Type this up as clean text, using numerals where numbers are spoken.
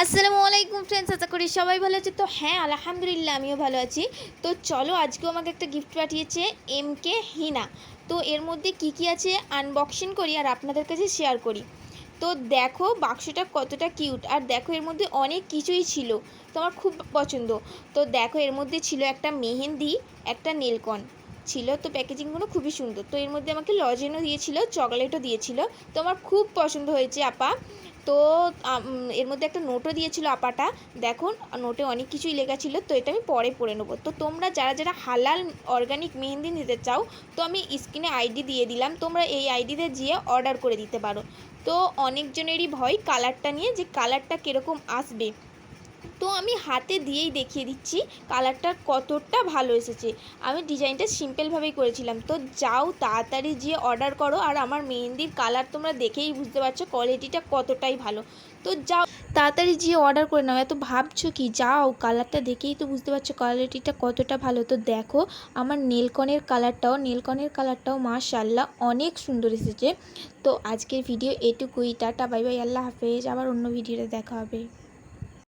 আসসালামু আলাইকুম ফ্রেন্ডস, আশা করি সবাই ভালো আছে। তো হ্যাঁ, আলহামদুলিল্লাহ আমিও ভালো আছি। তো চলো, আজকেও আমাকে একটা গিফট পাঠিয়েছে এমকে হিনা। তো এর মধ্যে কি কি আছে আনবক্সিং করি আর আপনাদের কাছে শেয়ার করি। তো দেখো বাক্সটা কতটা কিউট, আর দেখো এর মধ্যে অনেক কিছুই ছিল, তো আমার খুব পছন্দ। তো দেখো এর মধ্যে ছিল একটা মেহেন্দি, একটা নেলকন ছিল। তো প্যাকেজিংগুলো খুবই সুন্দর। তো এর মধ্যে আমাকে লজেনও দিয়েছিল, চকলেটও দিয়েছিল। তো আমার খুব পছন্দ হয়েছে আপা। তো এর মধ্যে একটা নোটও দিয়েছিল আপাটা। দেখুন নোটে অনেক কিছুই লেখা ছিল, তো এটা আমি পরে পড়ে নেবো। তো তোমরা যারা যারা হালাল অর্গানিক মেহেন্দি নিতে চাও, তো আমি স্ক্রিনে আইডি দিয়ে দিলাম, তোমরা এই আইডিতে গিয়ে অর্ডার করে দিতে পারো। তো অনেকজনেরই ভয় কালারটা নিয়ে, যে কালারটা কীরকম আসবে। তো আমি হাতে দিয়েই দেখিয়ে দিচ্ছি কালারটা কতটা ভালো এসেছে। আমি ডিজাইনটা সিম্পলভাবেই করেছিলাম। তো যাও তাড়াতাড়ি গিয়ে অর্ডার করো, আর আমার মেহেন্দির কালার তোমরা দেখেই বুঝতে পারছো কোয়ালিটিটা কতটাই ভালো। তো যাও তাড়াতাড়ি গিয়ে অর্ডার করে নাও, এত ভাবছো কি, যাও কালারটা দেখেই তো বুঝতে পারছো কোয়ালিটিটা কতটা ভালো। তো দেখো আমার নীলকনের কালারটাও মাশাআল্লাহ অনেক সুন্দর এসেছে। তো আজকের ভিডিও এটুকুই। টাটা, বাই বাই, আল্লাহ হাফেজ। আবার অন্য ভিডিওতে দেখা হবে।